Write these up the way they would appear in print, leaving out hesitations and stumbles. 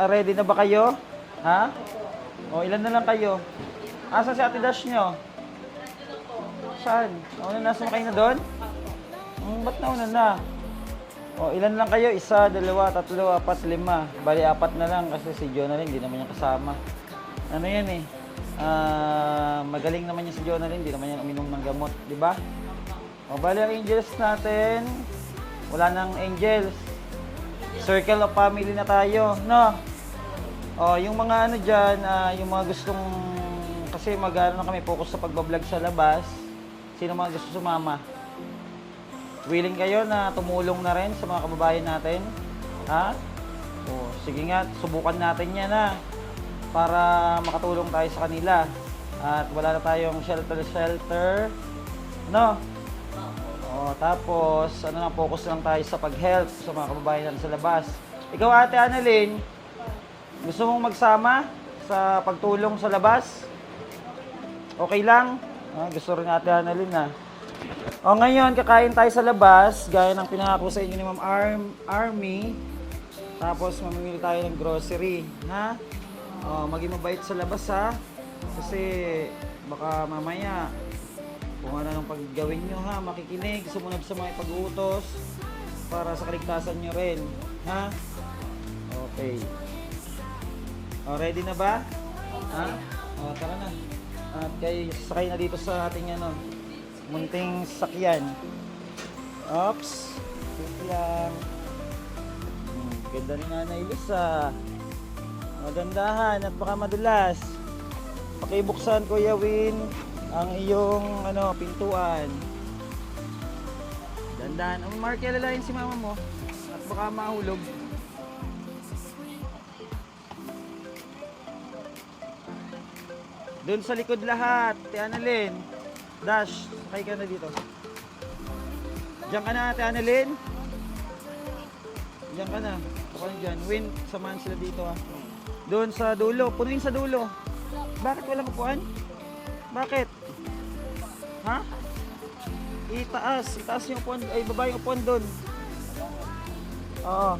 Ready na ba kayo? Ha? O, ilan na lang kayo? Asa si Ate Dash nyo? Saan? Nauna na, sumakay na doon? Ba't nauna na? O, ilan lang kayo? Isa, dalawa, tatlo, apat, lima. Bali, apat na lang kasi si Jonalyn, hindi naman yung kasama. Ano yan eh? Magaling naman yung si Jonalyn, hindi naman yung uminom ng gamot, di ba? O, bali, ang angels natin, wala nang angels. Circle of family na tayo, no? O, yung mga ano dyan, yung mga gustong, kasi mag-ano na kami, focus sa pagbablog sa labas. Sino mga gusto sumama? Willing kayo na tumulong na rin sa mga kababayan natin? Ha? O, sige nga, subukan natin yan ha. Para makatulong tayo sa kanila. At wala na tayong shelter. No? O, tapos, ano na, focus lang tayo sa pag-help sa mga kababayan natin sa labas. Ikaw, Ate Annalyn, gusto mong magsama sa pagtulong sa labas? Okay lang? Gusto rin Ate Annalyn na. O ngayon, kakain tayo sa labas, gaya ng pinangako sa inyo ni Ma'am Army. Tapos mamimili tayo ng grocery, ha? O, maging mabait sa labas, ha? Kasi baka mamaya, kung ano nang paggawin nyo, ha? Makikinig, sumunod sa mga pag-uutos para sa kaligtasan nyo rin, ha? Okay. O, ready na ba? Ha? O, tara na. At kayo, sakay na dito sa ating ano, munting sakyan. Oops. Wait lang. Ganda ni Nanay Lisa. Magandahan at baka madulas. Pakibuksan, Kuya Win, ang iyong ano, pintuan. Dandahan. Mark, alalayan si mama mo. At baka mahulog. Doon sa likod lahat. Ate Annalyn. Dash, sakay ka na dito. Diyan ka na, Ate Annalyn. Diyan ka na. Ako na dyan. Win, samahan sila dito ha. Doon sa dulo. Punuin sa dulo. Bakit walang upuan? Bakit? Ha? Itaas. Itaas yung upuan. Ay, baba yung upuan doon. Oo.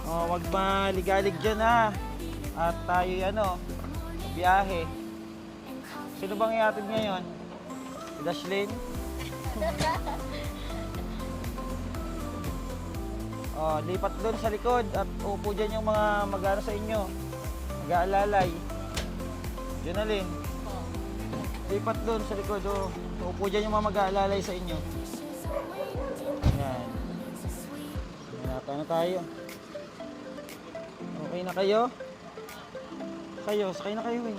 Oh, wag maligalig dyan ha. At tayo ano, biyahe. Sino bang iatid ngayon? Si Dashlyn? Oh, lipat doon sa likod at upo dyan yung mga mag-ano sa inyo. Mag-aalalay. Jonalyn. Lipat doon sa likod. Oh. Upo dyan yung mga mag-aalalay sa inyo. Yan. Nata na tayo. Okay na kayo? Sakay na kayo eh.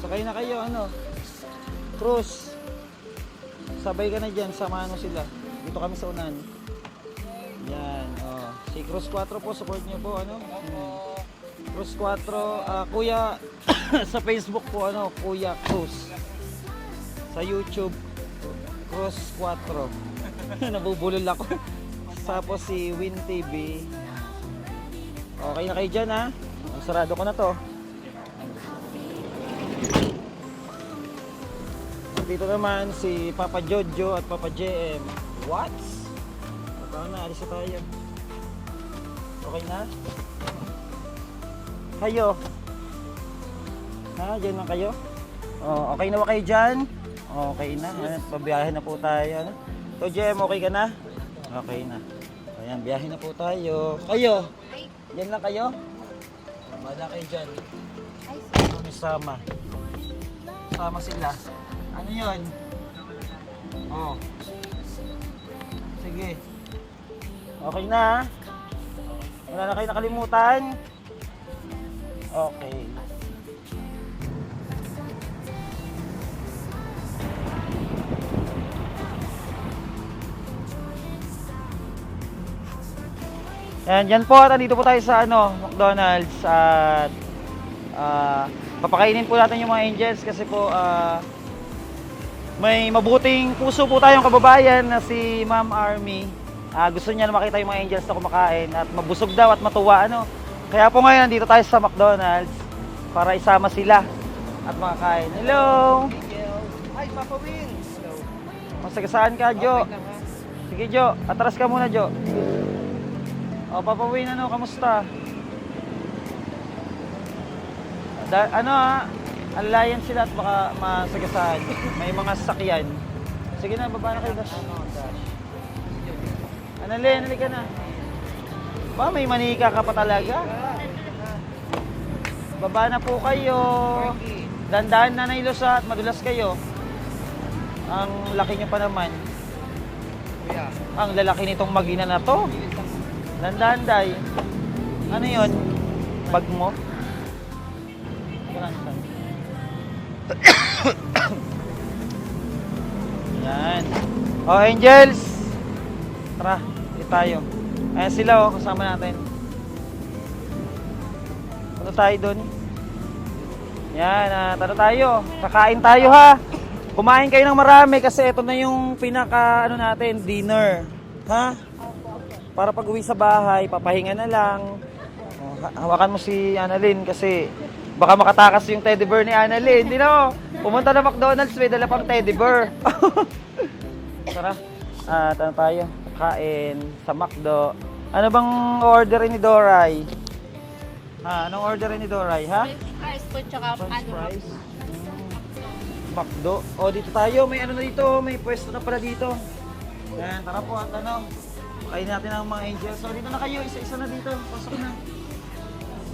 Sakay na kayo, ano? Cruz. Sabay ka na dyan, samahan mo sila. Dito kami sa unan. Yan, oh. Si Cruz 4 po, support niyo po, ano? Cruz 4, Kuya, sa Facebook po, ano? Kuya Cruz. Sa YouTube, Cruz 4. Nabubulol ako. Tapos si Win TV. Okay na kayo dyan ha. Sarado ko na to. Dito naman si Papa Jojo at Papa JM. What? Ito na, alis na tayo. Okay na? Kayo? Ha? Dyan lang kayo? Oh, okay na ba kayo dyan? Okay na. Pabiyahe na po tayo. So JM, okay ka na? Okay na. Ayan, biyahe na po tayo. Kayo? Yan lang kayo? Wala kayo dyan. Kami sama. Sama sila. Ano yun? Oh. Sige. Okay na ha? Wala na kayo nakalimutan? Okay. Ayan, dyan po, nandito po tayo sa ano, McDonald's at papakainin po natin yung mga angels kasi po may mabuting puso po tayong kababayan na si Ma'am Army. Gusto niya na makita yung mga angels na kumakain at mabusog daw at matuwa, ano. Kaya po ngayon, nandito tayo sa McDonald's para isama sila at makakain. Hello! Hi, Papa Win! Hello. Masagasaan ka, Jo? Sige, Jo. Atras ka muna, Jo. O, papawin, ano, kamusta? Ano ha, alalayan sila at baka masagasaan. May mga sasakyan. Sige na, baba na kayo, Dash. Analin, ka na. Ba, may manika ka pa talaga? Baba na po kayo. Dandahan na nailusa at madulas kayo. Ang laki nyo pa naman. Ang lalaki nitong magina na to. Dandahan, Day. Ano yon? Bag mo? Yan. Oh, Angels. Tara, dito tayo. Ayan sila, oh, kasama natin. Ano tayo doon? Yan, tara tayo. Kakain tayo, ha. Kumain kayo ng marami kasi ito na yung pinaka, ano natin, dinner. Ha? Para pag uwi sa bahay, papahinga na lang. Oh, hawakan mo si Annalyn kasi baka makatakas yung teddy bear ni Annalyn. Hindi na, pumunta na McDonald's, may dala pang teddy bear. Tara, ano tayo? Kain sa McDo. Ano bang orderin ni Doray? Anong orderin ni Doray, ha? French fries po, tsaka French fries. McDo. O, dito tayo. May ano na dito. May pwesto na pala dito. Yan, tara po at ano. Kain natin ang mga angels. So, dito na kayo. Isa-isa na dito. Pasok na.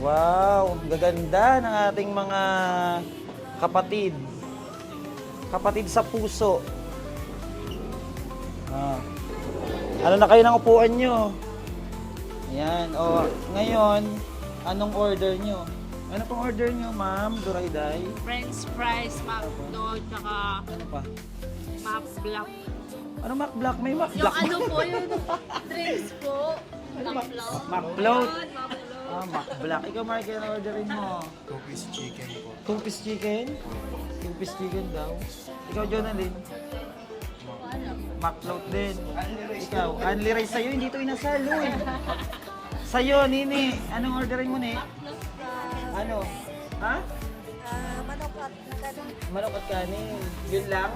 Wow, gaganda ng ating mga kapatid. Kapatid sa puso. Ano na kayo ng upuan nyo? Ayan. O, ngayon, anong order nyo? Ano pong order nyo, ma'am? Durayday? French fries, McDo, tsaka Ano pa? Mac Black. Ano Mac Black? May Mac Yung Black. ano po, yung drinks po. Mac Black. Mac Float. Mac Black. Ikaw, Mark, ano orderin mo? 2-piece chicken po. 2-piece chicken? 2-piece chicken daw. Ikaw, Jonalyn? Mac Float din. Ikaw, Unli Rice sa'yo, hindi ito inasal, Uy. Sa'yo, Nini, anong orderin mo, Ni? Ano? Ha? Manok at kanin. Manok at kanin. Yun lang?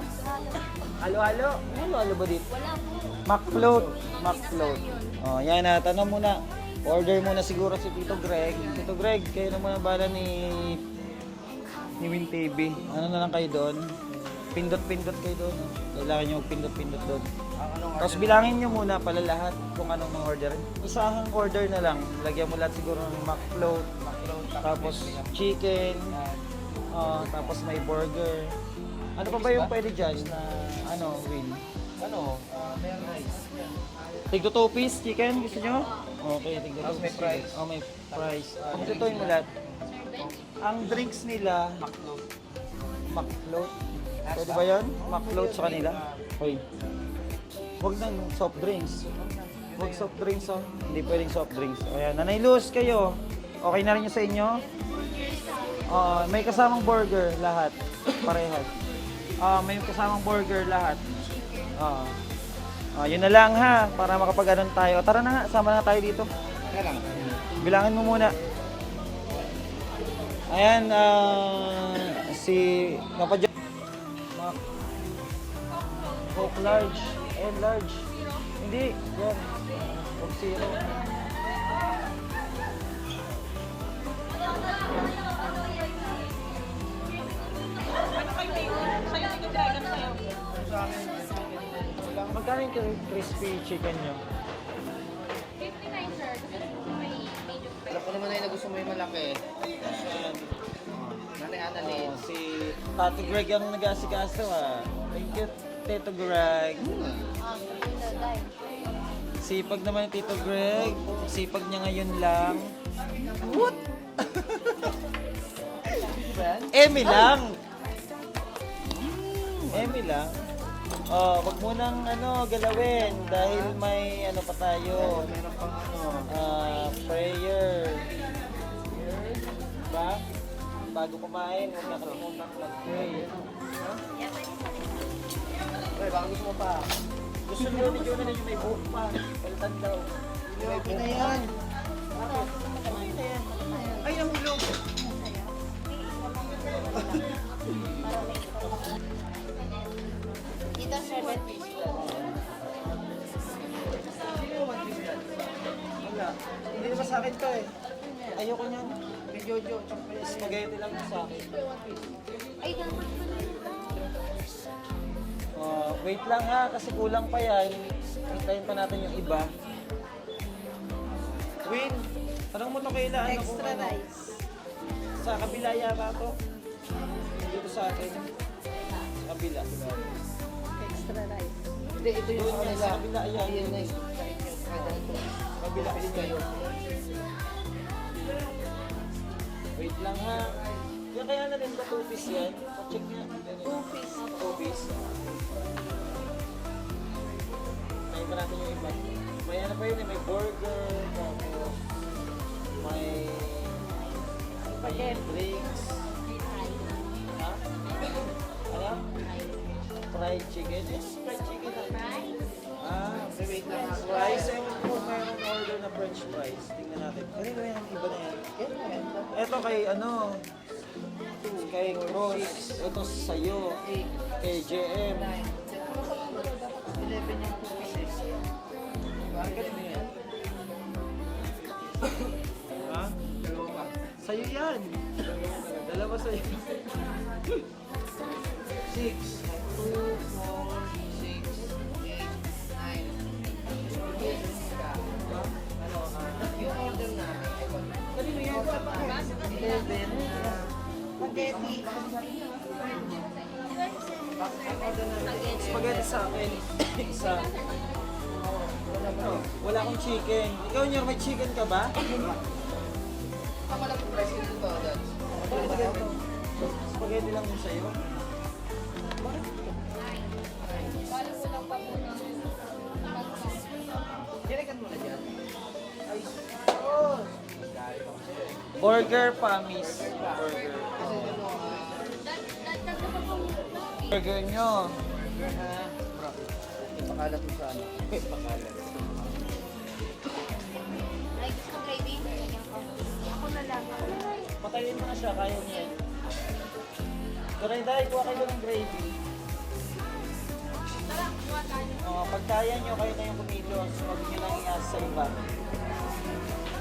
Halo-halo? Halo-halo ba dito? Wala po. Mac Float. Mac Float. Oh, yan na. Tanong muna. Order muna siguro si Tito Greg. Tito Greg, kayo na muna bala ni Win TV. Ano na lang kayo doon? Pindot-pindot kayo doon. Kailangan nyo pindot-pindot doon. Tapos bilangin nyo muna pala lahat kung anong mga order. Isahang order na lang. Lagyan mo lahat siguro ng Mac Float. Tapos chicken. Tapos may burger. Ano pa ba yung pwede dyan na ano, Win? Mayor rice. Tigdo 2-piece chicken, gusto nyo? Okay, tigdo 2-piece. Tapos may fries. Oh, may fries. Pagkatutuin mo lahat. Ang drinks nila, McFloat. Pwede ba yun? McFloat sa kanila? Hoy. Huwag nang soft drinks. Huwag soft drinks, oh. Hindi pwedeng soft drinks. Ayan, Nanay Luz, kayo. Okay na rin yun sa inyo? May kasamang burger lahat. Parehas. May kasamang burger lahat. Yun na lang ha, para makapag-anon tayo. Tara na nga, sama na tayo dito. Kaya lang. Bilangin mo muna. Ayan, si Napadyo. Coke large and large. Hindi, yan. Coke zero. Magkano yung crispy chicken nyo? 59 sir. Kasi may medium Alam ko naman na gusto mo yung malaki. Nanay Annalyn. Si Tato Greg ang nag-asikaso ah. Thank you, Tito Greg. Sipag naman ni Tito Greg. Sipag niya ngayon lang. What? Emi lang. Emi lang. Wag mo nang galawin dahil may ano pa tayo. Meron pang Prayer. Diba? Bago kumain, huwag nakalimutan mag-pray. Uy, baka gusto mo pa. Gusto nyo ni Jonah yung may buhok pa. Palitan daw. Okay na yan. Ay, ang hulog. Dito sir, sa akin to eh. Ayoko niyan. Kay Jojo, tsaka Spaghetti lang sa akin. Ay, dapat pala yun. Wait lang ha, kasi kulang pa yan. Hintayin pa natin yung iba. Win, tanong mo to kailan ano kung Extra ano. rice. Sa kabila yata to. Dito sa akin. Sa kabila. Extra rice. Hindi, ito yung Doon yan, kanila. sa kabila yan. Ayun na yung sa inyo. Kada ito. Sa kabila din kayo. Wait lang ha. Kaya na rin ba 2 piece yan? Check niya. 2 piece. 2 piece. May pa natin yung iba. May ano pa yun eh, may burger, tapos may Spaghetti. drinks. Ha? Ano? Fried chicken? Yes, fried chicken na. Ah, Wait lang ako. fries. Ewan ko mayroong order na french fries. Tingnan natin. Kanino yan? Iba na yan. Ito kay ano, kay Cross. Ito sa'yo. Kay JM. 11 yung 2 pieces. Bakit ganun yan? Ha? Sa'yo yan. Dalawa sa'yo. 6, 2, 4, 6, 8, 9. Ano, yung order namin, kanino yan? 11. Spaghetti. Spaghetti sa akin. Isa. Wala akong chicken. Ikaw, Nyor, may chicken ka ba? Tama lang yung price nito, Dad. Spaghetti lang yung sa'yo. Kinikan mo na dyan. Burger pa, miss. Burger. Kasi ano, Burger nyo. burger na, bro. Ipakalat mo sa ano. Ipakalat. Ay, gusto ko gravy? Ako na lang. Patayin mo na siya, kaya niya. Turay dahil, kuha kayo ng gravy. Tara, kuha tayo. Pag kaya nyo, kayo na yung kumilos. Huwag nyo lang iasa sa iba.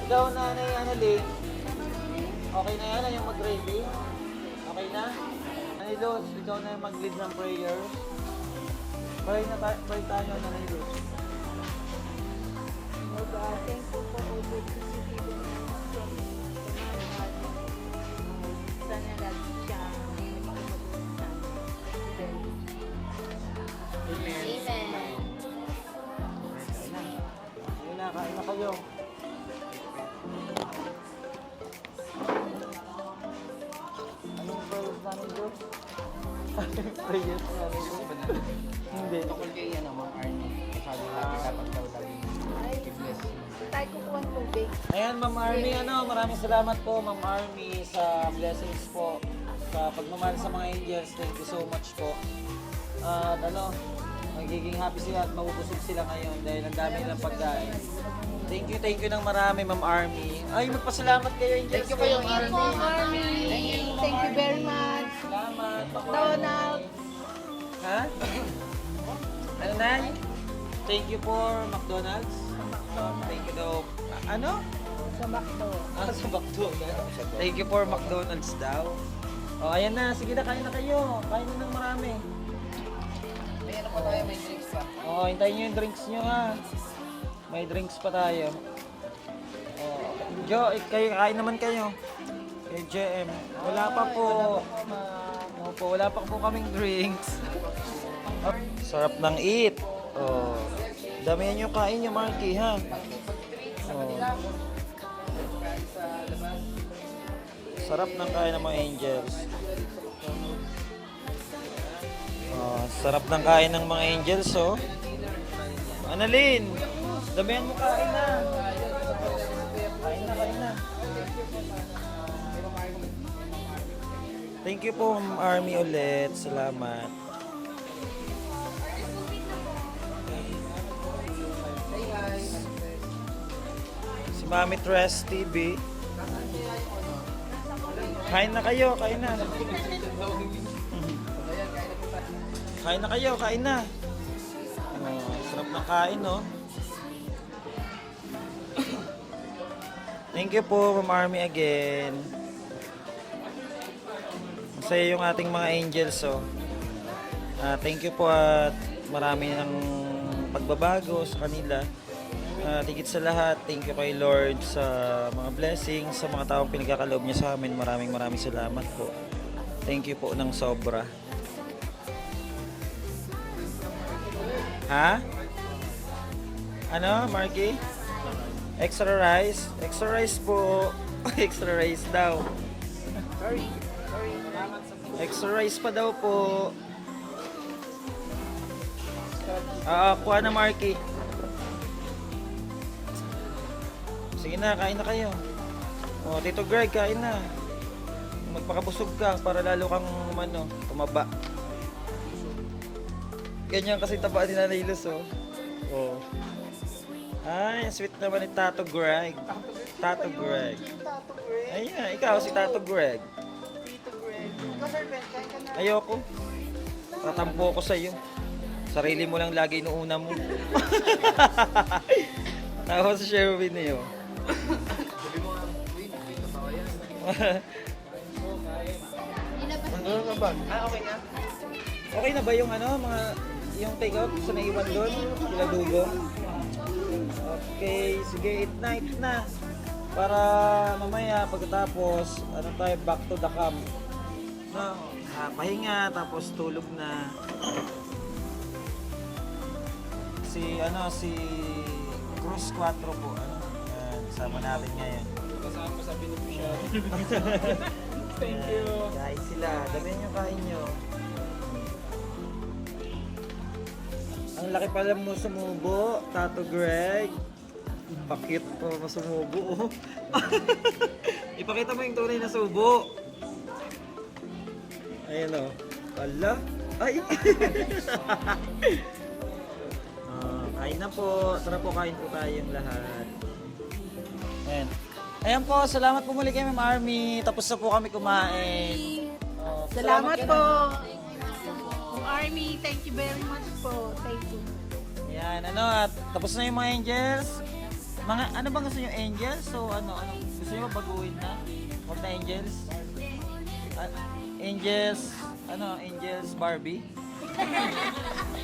Ikaw, nanay Annalyn. Okay na yan, yung mag-gravy? Okay na? Nanay Luz, ikaw na yung mag-lead ng prayer. Pray tayo, Nanay Luz. Lord, thankful for all good to see people from sana lagi siya maging mabuti. Amen. Ayun na, kain na kayo. Anong prayers namin, Luz? Anong prayers namin, Luz? Hindi. Tukol kay ano, Ma'am Arnie. Sabi natin dapat daw lagi i-bless. Tayo kukuha ng tubig. Ayan, Ma'am Army, maraming salamat po, Ma'am Army, sa blessings po, sa pagmamahal sa mga angels. Thank you so much po. At magiging happy sila at mabubusog sila ngayon dahil ang dami nilang pagkain. Thank you ng marami, Ma'am Army. Ay, magpasalamat kayo, angels. Thank you kayo, Thank you po, Army. Thank you very much. Salamat, Ma'am Donald. Army. Ha? Ano na? Thank you for McDonald's. Thank you daw. Ano? Sa McDo. Sa McDonald's. Thank you for McDonald's daw. O, ayan na. Sige na, kain na kayo. Kain na ng marami. May ano pa tayo, may drinks pa. O, hintayin nyo yung drinks nyo ha. May drinks pa tayo. O, Jo, kayo, kain naman kayo. Kay JM. Wala pa po. Opo, wala pa po kaming drinks. Sarap ng eat. O, damihan nyo kain nyo, Marky, ha? O. Sarap ng kain ng mga angels. Sarap ng kain ng mga angels, oh. Annalyn, damihan mo kain na. Kain na. Thank you po, Ma'am Army, ulit. Salamat. Si Mami Tres TV. Kain na kayo, kain na. Kain na kayo, kain na. Sarap ng kain, no? Thank you po, Ma'am Army again. Masaya yung ating mga angels, oh. Thank you po at marami ng pagbabago sa kanila. Higit sa lahat, thank you kay Lord sa mga blessings, sa mga taong pinagkakaloob niya sa amin. Maraming salamat po. Thank you po ng sobra. Ha? Ano, Marky? Extra rice? Extra rice po. Extra rice daw. Sorry. Extra rice pa daw po. Kuha na, Marky. Sige na, kain na kayo. O, Tito Greg, kain na. Magpakabusog ka para lalo kang tumaba. Ganyan kasi taba ni Nanay Luz, oh. Oh. Ay, sweet naman ni Tato Greg. Tato Greg. Ayan, ikaw si Tato Greg. Ayoko. Tatampo ko sa'yo. Sarili mo lang lagi inuuna mo. Tapos si Sherwin niyo. Sabi mo nga, wait, totoo yan. Ilabas Ano ba? Okay na? Okay na ba yung yung take out sa naiwan doon? Sila Dugong? Okay, sige, eat na. Para mamaya pagkatapos, tayo, back to the camp. No, pahinga, tapos tulog na. Si Cruz 4 po, sama natin ngayon. Kasama sa beneficiary. Thank you. Kain sila, damihan yung kain nyo. Ang laki pala mo sumubo, Tato Greg. Pakit po mo sumubo, oh. Ipakita mo yung tunay na subo. Ayan, oh. Ala. Ay. Kain na po. Tara po, kain po tayong lahat. Ayan. Ayan po, salamat po muli kay Ma'am Army. Tapos na po kami kumain. Oh, Salamat ka po. na. Army, thank you very much po. Thank you. Ayan, at tapos na yung mga angels. Ano bang gusto nyo, angels? So, gusto nyo baguhin na? Huwag na angels? Angels Barbie?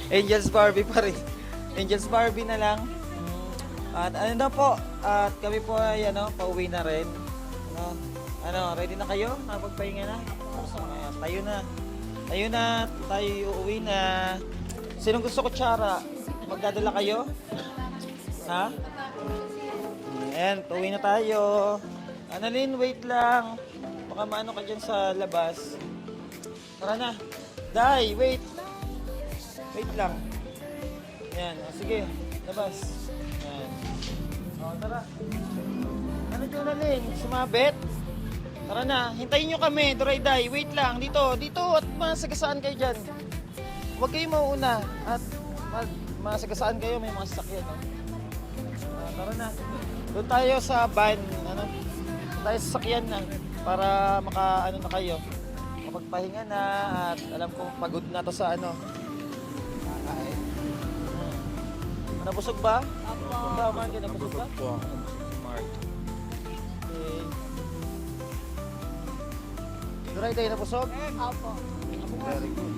Angels Barbie pa rin. Angels Barbie na lang. At at kami po ay pauwi na rin. Ready na kayo? Nakapagpahinga na? Tayo na, tayo uuwi na. Sinong gusto kutsara? Magdadala kayo? Ha? Ayan, pauwi na tayo. Annalyn, wait lang. Baka maano ka dyan sa labas. Tara na. Day, wait. Wait lang. Ayan, sige. Labas. Ayan. Tara. Ano dyan, Annalyn? Sumabit? Tara na. Hintayin nyo kami, Duray Day. Wait lang. Dito at masagasaan kayo dyan. Huwag kayo mauuna. At masagasaan kayo, may mga sasakyan. Tara na. Doon tayo sa van, doon tayo sa sasakyan na para na kayo. Kapagpahinga na at alam kong pagod na to sa Nabusog ba? Apo. Tama ka, nabusog ba? Po. Smart. Okay. Duray tayo nabusog? Opo. Very good.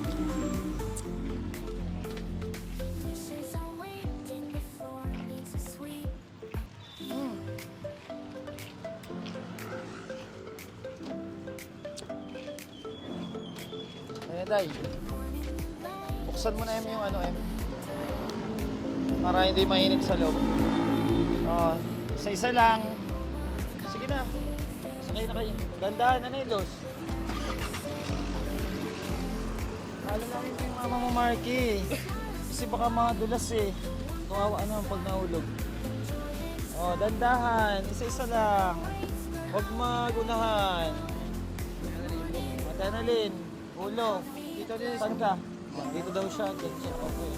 Ayan, Day. Buksan mo na yung para hindi mainit sa loob. Isa-isa lang. Sige na. Sakay na kayo. Dandahan na yung Los. Alam namin ito yung mama mo, Marky. Kasi baka madulas eh. Kawawa pag nahulog. Dandahan. Isa-isa lang. Huwag magunahan. Annalyn. Ulo. Dito din. Saan ka? Dito daw siya. Diyan siya. Okay.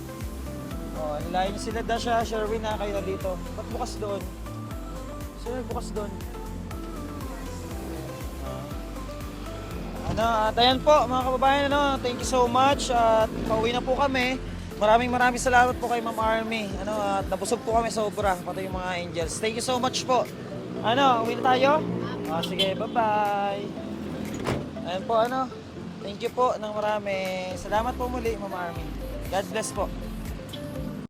Nilayan niyo sila Dasha, Sherwin na kayo na dito. Ba't bukas doon? Sir, bukas doon. At ayan po mga kababayan, thank you so much. At pauwi na po kami. Maraming salamat po kay Ma'am Army. At nabusog po kami sobra, pati yung mga angels. Thank you so much po. Ano, uwi na tayo? Sige, bye-bye. Ayan po, ano. Thank you po ng marami. Salamat po muli, Mama Army. God bless po.